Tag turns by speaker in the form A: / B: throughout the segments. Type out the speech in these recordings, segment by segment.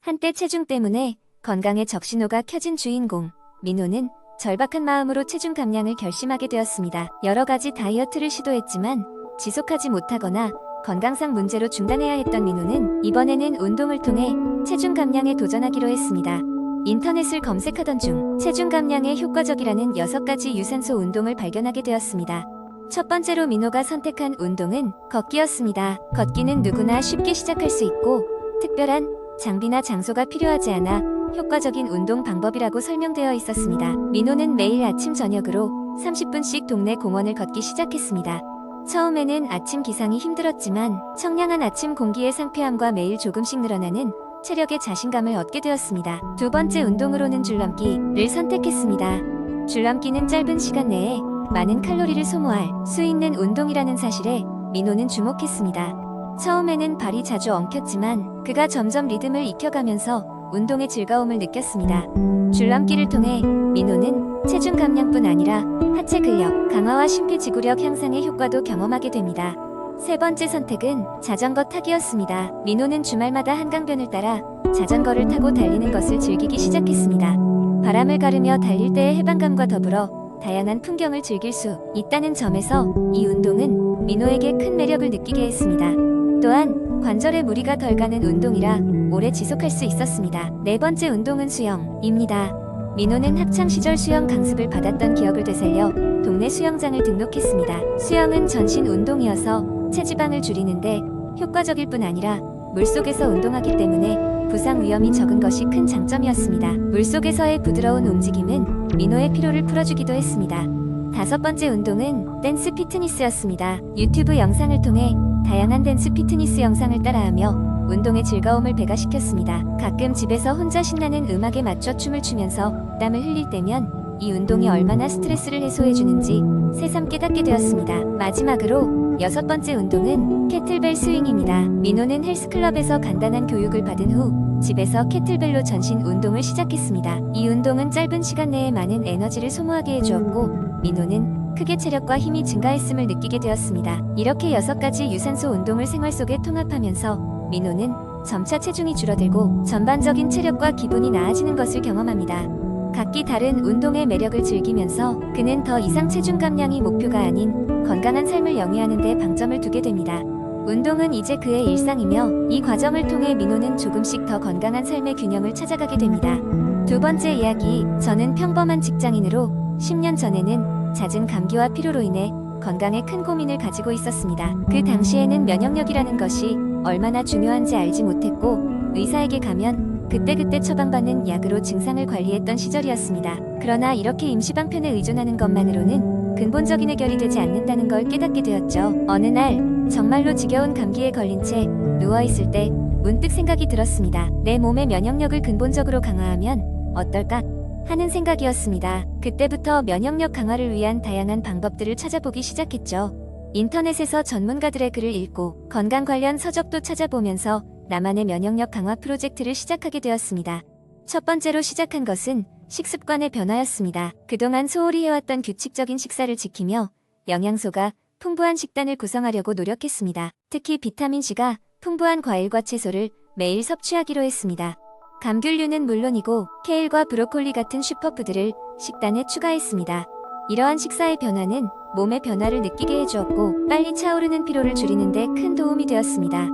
A: 한때 체중 때문에 건강에 적신호가 켜진 주인공 민호는 절박한 마음으로 체중 감량을 결심하게 되었습니다. 여러 가지 다이어트를 시도했지만 지속하지 못하거나 건강상 문제로 중단해야 했던 민호는 이번에는 운동을 통해 체중 감량에 도전하기로 했습니다. 인터넷을 검색하던 중 체중 감량에 효과적이라는 6가지 유산소 운동을 발견하게 되었습니다. 첫 번째로 민호가 선택한 운동은 걷기였습니다. 걷기는 누구나 쉽게 시작할 수 있고 특별한 장비나 장소가 필요하지 않아 효과적인 운동 방법이라고 설명되어 있었습니다. 민호는 매일 아침 저녁으로 30분씩 동네 공원을 걷기 시작했습니다. 처음에는 아침 기상이 힘들었지만 청량한 아침 공기의 상쾌함과 매일 조금씩 늘어나는 체력에 자신감을 얻게 되었습니다. 두 번째 운동으로는 줄넘기를 선택했습니다. 줄넘기는 짧은 시간 내에 많은 칼로리를 소모할 수 있는 운동이라는 사실에 민호는 주목했습니다. 처음에는 발이 자주 엉켰지만 그가 점점 리듬을 익혀가면서 운동의 즐거움을 느꼈습니다. 줄넘기를 통해 민호는 체중 감량뿐 아니라 하체 근력 강화와 심폐지구력 향상의 효과도 경험하게 됩니다. 세 번째 선택은 자전거 타기였습니다. 민호는 주말마다 한강변을 따라 자전거를 타고 달리는 것을 즐기기 시작했습니다. 바람을 가르며 달릴 때의 해방감과 더불어 다양한 풍경을 즐길 수 있다는 점에서 이 운동은 민호에게 큰 매력을 느끼게 했습니다. 또한 관절에 무리가 덜 가는 운동이라 오래 지속할 수 있었습니다. 네 번째 운동은 수영입니다. 민호는 학창시절 수영 강습을 받았던 기억을 되살려 동네 수영장을 등록했습니다. 수영은 전신 운동이어서 체지방을 줄이는데 효과적일 뿐 아니라 물속에서 운동하기 때문에 부상 위험이 적은 것이 큰 장점이었습니다. 물속에서의 부드러운 움직임은 민호의 피로를 풀어주기도 했습니다. 다섯 번째 운동은 댄스 피트니스였습니다. 유튜브 영상을 통해 다양한 댄스 피트니스 영상을 따라하며 운동의 즐거움을 배가시켰습니다. 가끔 집에서 혼자 신나는 음악에 맞춰 춤을 추면서 땀을 흘릴 때면 이 운동이 얼마나 스트레스를 해소해주는지 새삼 깨닫게 되었습니다. 마지막으로 여섯 번째 운동은 캐틀벨 스윙입니다. 민호는 헬스클럽에서 간단한 교육을 받은 후 집에서 캐틀벨로 전신 운동을 시작했습니다. 이 운동은 짧은 시간 내에 많은 에너지를 소모하게 해주었고 민호는 크게 체력과 힘이 증가했음을 느끼게 되었습니다. 이렇게 6가지 유산소 운동을 생활 속에 통합하면서 민호는 점차 체중이 줄어들고 전반적인 체력과 기분이 나아지는 것을 경험합니다. 각기 다른 운동의 매력을 즐기면서 그는 더 이상 체중 감량이 목표가 아닌 건강한 삶을 영위하는 데 방점을 두게 됩니다. 운동은 이제 그의 일상이며 이 과정을 통해 민호는 조금씩 더 건강한 삶의 균형을 찾아가게 됩니다. 두 번째 이야기, 저는 평범한 직장인으로 10년 전에는 잦은 감기와 피로로 인해 건강에 큰 고민을 가지고 있었습니다. 그 당시에는 면역력이라는 것이 얼마나 중요한지 알지 못했고 의사에게 가면 그때그때 처방받는 약으로 증상을 관리했던 시절이었습니다. 그러나 이렇게 임시방편에 의존하는 것만으로는 근본적인 해결이 되지 않는다는 걸 깨닫게 되었죠. 어느 날 정말로 지겨운 감기에 걸린 채 누워있을 때 문득 생각이 들었습니다. 내 몸의 면역력을 근본적으로 강화하면 어떨까 하는 생각이었습니다. 그때부터 면역력 강화를 위한 다양한 방법들을 찾아보기 시작했죠. 인터넷에서 전문가들의 글을 읽고 건강 관련 서적도 찾아보면서 나만의 면역력 강화 프로젝트를 시작하게 되었습니다. 첫 번째로 시작한 것은 식습관의 변화였습니다. 그동안 소홀히 해왔던 규칙적인 식사를 지키며 영양소가 풍부한 식단을 구성하려고 노력했습니다. 특히 비타민C가 풍부한 과일과 채소를 매일 섭취하기로 했습니다. 감귤류는 물론이고 케일과 브로콜리 같은 슈퍼푸드를 식단에 추가했습니다. 이러한 식사의 변화는 몸의 변화를 느끼게 해주었고 빨리 차오르는 피로를 줄이는 데 큰 도움이 되었습니다.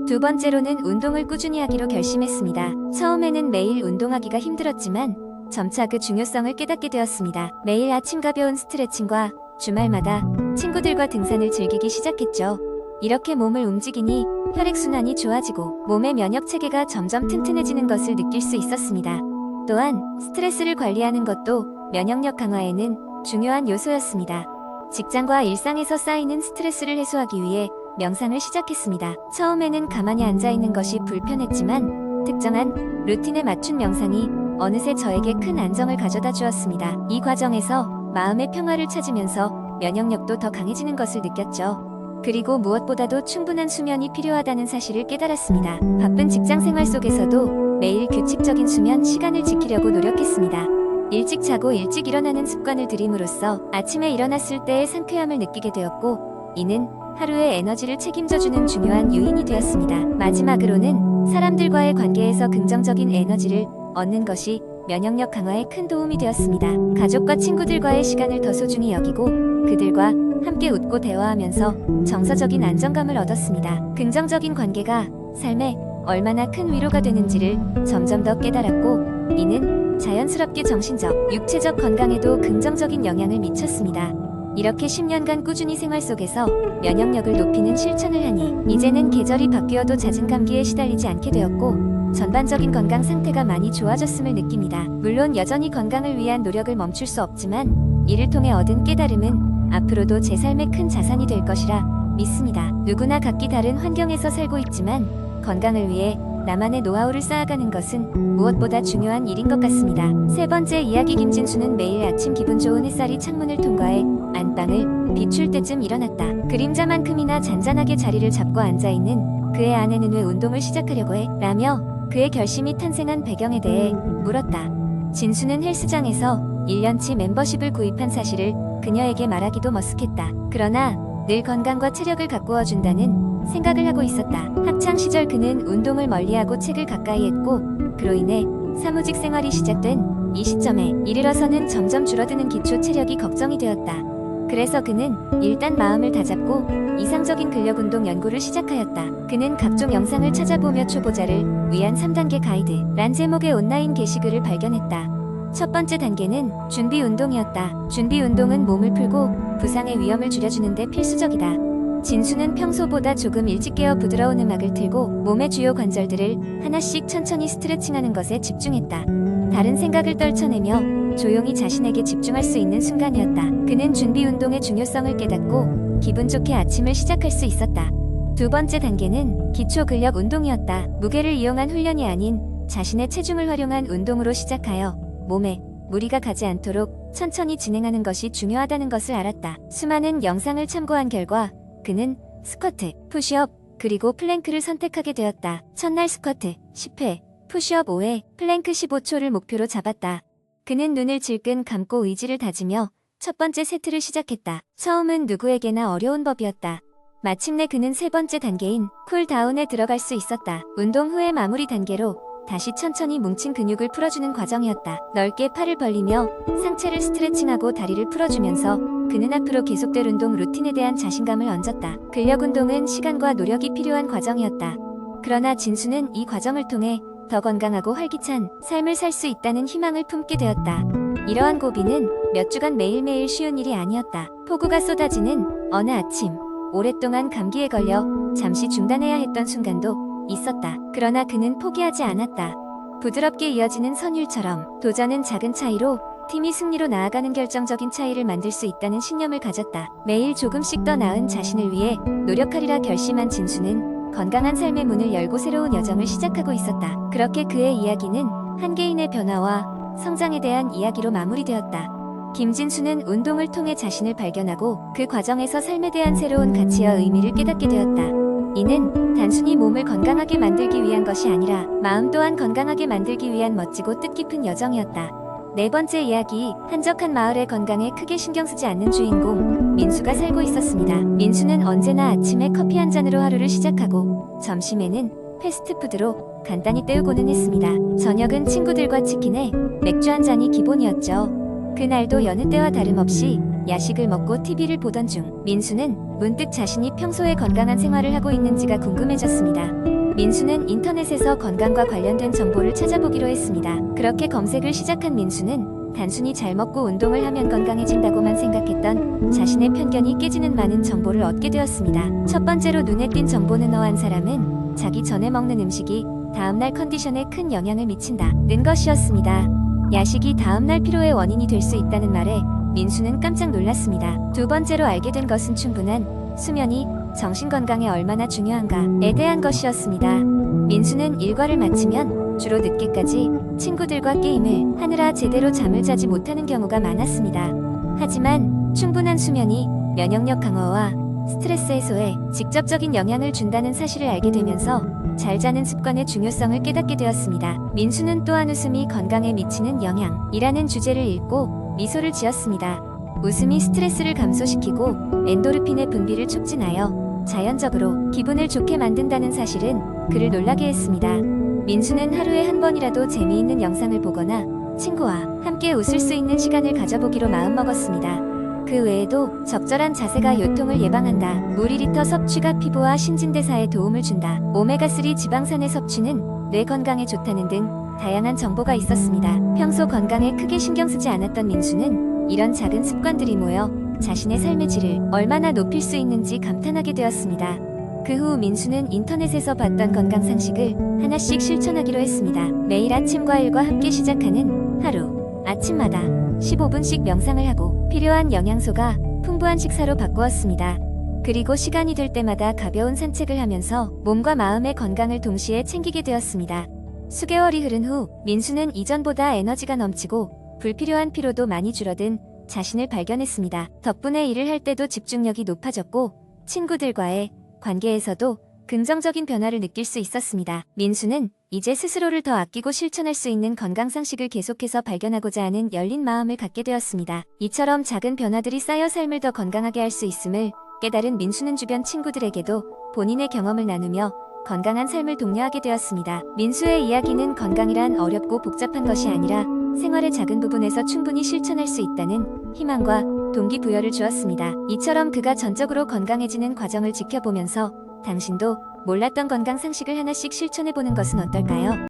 A: 두 번째로는 운동을 꾸준히 하기로 결심했습니다. 처음에는 매일 운동하기가 힘들었지만 점차 그 중요성을 깨닫게 되었습니다. 매일 아침 가벼운 스트레칭과 주말마다 친구들과 등산을 즐기기 시작했죠. 이렇게 몸을 움직이니 혈액순환이 좋아지고 몸의 면역체계가 점점 튼튼해지는 것을 느낄 수 있었습니다. 또한 스트레스를 관리하는 것도 면역력 강화에는 중요한 요소였습니다. 직장과 일상에서 쌓이는 스트레스를 해소하기 위해 명상을 시작했습니다. 처음에는 가만히 앉아있는 것이 불편했지만 특정한 루틴에 맞춘 명상이 어느새 저에게 큰 안정을 가져다 주었습니다. 이 과정에서 마음의 평화를 찾으면서 면역력도 더 강해지는 것을 느꼈죠. 그리고 무엇보다도 충분한 수면이 필요하다는 사실을 깨달았습니다. 바쁜 직장 생활 속에서도 매일 규칙적인 수면 시간을 지키려고 노력했습니다. 일찍 자고 일찍 일어나는 습관을 들임으로써 아침에 일어났을 때의 상쾌함을 느끼게 되었고 이는 하루의 에너지를 책임져주는 중요한 요인이 되었습니다. 마지막으로는 사람들과의 관계에서 긍정적인 에너지를 얻는 것이 면역력 강화에 큰 도움이 되었습니다. 가족과 친구들과의 시간을 더 소중히 여기고 그들과 함께 웃고 대화하면서 정서적인 안정감을 얻었습니다. 긍정적인 관계가 삶에 얼마나 큰 위로가 되는지를 점점 더 깨달았고 이는 자연스럽게 정신적, 육체적 건강에도 긍정적인 영향을 미쳤습니다. 이렇게 10년간 꾸준히 생활 속에서 면역력을 높이는 실천을 하니 이제는 계절이 바뀌어도 잦은 감기에 시달리지 않게 되었고 전반적인 건강 상태가 많이 좋아졌음을 느낍니다. 물론 여전히 건강을 위한 노력을 멈출 수 없지만 이를 통해 얻은 깨달음은 앞으로도 제 삶의 큰 자산이 될 것이라 믿습니다. 누구나 각기 다른 환경에서 살고 있지만 건강을 위해 나만의 노하우를 쌓아가는 것은 무엇보다 중요한 일인 것 같습니다. 세 번째 이야기. 김진수는 매일 아침 기분 좋은 햇살이 창문을 통과해 안방을 비출 때쯤 일어났다. 그림자만큼이나 잔잔하게 자리를 잡고 앉아있는 그의 아내는 왜 운동을 시작하려고 해? 라며 그의 결심이 탄생한 배경에 대해 물었다. 진수는 헬스장에서 1년치 멤버십을 구입한 사실을 그녀에게 말하기도 머쓱했다. 그러나 늘 건강과 체력을 가꾸어 준다는 생각을 하고 있었다. 학창 시절 그는 운동을 멀리하고 책을 가까이 했고 그로 인해 사무직 생활이 시작된 이 시점에 이르러서는 점점 줄어드는 기초 체력이 걱정이 되었다. 그래서 그는 일단 마음을 다잡고 이상적인 근력 운동 연구를 시작하였다. 그는 각종 영상을 찾아보며 초보자를 위한 3단계 가이드란 제목의 온라인 게시글을 발견했다. 첫 번째 단계는 준비 운동이었다. 준비 운동은 몸을 풀고 부상의 위험을 줄여주는 데 필수적이다. 진수는 평소보다 조금 일찍 깨어 부드러운 음악을 틀고 몸의 주요 관절들을 하나씩 천천히 스트레칭하는 것에 집중했다. 다른 생각을 떨쳐내며 조용히 자신에게 집중할 수 있는 순간이었다. 그는 준비 운동의 중요성을 깨닫고 기분 좋게 아침을 시작할 수 있었다. 두 번째 단계는 기초 근력 운동이었다. 무게를 이용한 훈련이 아닌 자신의 체중을 활용한 운동으로 시작하여 몸에 무리가 가지 않도록 천천히 진행하는 것이 중요하다는 것을 알았다. 수많은 영상을 참고한 결과 그는 스쿼트, 푸시업, 그리고 플랭크를 선택하게 되었다. 첫날 스쿼트 10회, 푸시업 5회, 플랭크 15초를 목표로 잡았다. 그는 눈을 질끈 감고 의지를 다지며 첫 번째 세트를 시작했다. 처음은 누구에게나 어려운 법이었다. 마침내 그는 세 번째 단계인 쿨다운에 들어갈 수 있었다. 운동 후의 마무리 단계로 다시 천천히 뭉친 근육을 풀어주는 과정이었다. 넓게 팔을 벌리며 상체를 스트레칭하고 다리를 풀어주면서 그는 앞으로 계속될 운동 루틴에 대한 자신감을 얹었다. 근력 운동은 시간과 노력이 필요한 과정이었다. 그러나 진수는 이 과정을 통해 더 건강하고 활기찬 삶을 살 수 있다는 희망을 품게 되었다. 이러한 고비는 몇 주간 매일매일 쉬운 일이 아니었다. 폭우가 쏟아지는 어느 아침, 오랫동안 감기에 걸려 잠시 중단해야 했던 순간도 있었다. 그러나 그는 포기하지 않았다. 부드럽게 이어지는 선율처럼 도전은 작은 차이로 팀이 승리로 나아가는 결정적인 차이를 만들 수 있다는 신념을 가졌다. 매일 조금씩 더 나은 자신을 위해 노력하리라 결심한 진수는 건강한 삶의 문을 열고 새로운 여정을 시작하고 있었다. 그렇게 그의 이야기는 한 개인의 변화와 성장에 대한 이야기로 마무리되었다. 김진수는 운동을 통해 자신을 발견하고 그 과정에서 삶에 대한 새로운 가치와 의미를 깨닫게 되었다. 이는 단순히 몸을 건강하게 만들기 위한 것이 아니라 마음 또한 건강하게 만들기 위한 멋지고 뜻깊은 여정이었다. 네 번째 이야기. 한적한 마을의 건강에 크게 신경 쓰지 않는 주인공 민수가 살고 있었습니다. 민수는 언제나 아침에 커피 한 잔으로 하루를 시작하고 점심에는 패스트푸드로 간단히 때우고는 했습니다. 저녁은 친구들과 치킨에 맥주 한 잔이 기본이었죠. 그날도 여느 때와 다름없이 야식을 먹고 TV를 보던 중 민수는 문득 자신이 평소에 건강한 생활을 하고 있는지가 궁금해졌습니다. 민수는 인터넷에서 건강과 관련된 정보를 찾아보기로 했습니다. 그렇게 검색을 시작한 민수는 단순히 잘 먹고 운동을 하면 건강해진다고만 생각했던 자신의 편견이 깨지는 많은 정보를 얻게 되었습니다. 첫 번째로 눈에 띈 정보는 한 사람은 자기 전에 먹는 음식이 다음날 컨디션에 큰 영향을 미친다는 것이었습니다. 야식이 다음날 피로의 원인이 될 수 있다는 말에 민수는 깜짝 놀랐습니다. 두 번째로 알게 된 것은 충분한 수면이 정신건강에 얼마나 중요한가에 대한 것이었습니다. 민수는 일과를 마치면 주로 늦게까지 친구들과 게임을 하느라 제대로 잠을 자지 못하는 경우가 많았습니다. 하지만 충분한 수면이 면역력 강화와 스트레스 해소에 직접적인 영향을 준다는 사실을 알게 되면서 잘 자는 습관의 중요성을 깨닫게 되었습니다. 민수는 또한 웃음이 건강에 미치는 영향이라는 주제를 읽고 미소를 지었습니다. 웃음이 스트레스를 감소시키고 엔도르핀의 분비를 촉진하여 자연적으로 기분을 좋게 만든다는 사실은 그를 놀라게 했습니다. 민수는 하루에 한 번이라도 재미있는 영상을 보거나 친구와 함께 웃을 수 있는 시간을 가져보기로 마음먹었습니다. 그 외에도 적절한 자세가 요통을 예방한다. 물 2리터 섭취가 피부와 신진대사에 도움을 준다. 오메가3 지방산의 섭취는 뇌 건강에 좋다는 등 다양한 정보가 있었습니다. 평소 건강에 크게 신경 쓰지 않았던 민수는 이런 작은 습관들이 모여 자신의 삶의 질을 얼마나 높일 수 있는지 감탄하게 되었습니다. 그 후 민수는 인터넷에서 봤던 건강 상식을 하나씩 실천하기로 했습니다. 매일 아침 과일과 함께 시작하는 하루, 아침마다 15분씩 명상을 하고 필요한 영양소가 풍부한 식사로 바꾸었습니다. 그리고 시간이 될 때마다 가벼운 산책을 하면서 몸과 마음의 건강을 동시에 챙기게 되었습니다. 수개월이 흐른 후 민수는 이전보다 에너지가 넘치고 불필요한 피로도 많이 줄어든 자신을 발견했습니다. 덕분에 일을 할 때도 집중력이 높아졌고 친구들과의 관계에서도 긍정적인 변화를 느낄 수 있었습니다. 민수는 이제 스스로를 더 아끼고 실천할 수 있는 건강 상식을 계속해서 발견하고자 하는 열린 마음을 갖게 되었습니다. 이처럼 작은 변화들이 쌓여 삶을 더 건강하게 할 수 있음을 깨달은 민수는 주변 친구들에게도 본인의 경험을 나누며 건강한 삶을 독려하게 되었습니다. 민수의 이야기는 건강이란 어렵고 복잡한 것이 아니라 생활의 작은 부분에서 충분히 실천할 수 있다는 희망과 동기부여를 주었습니다. 이처럼 그가 전적으로 건강해지는 과정을 지켜보면서 당신도 몰랐던 건강 상식을 하나씩 실천해보는 것은 어떨까요?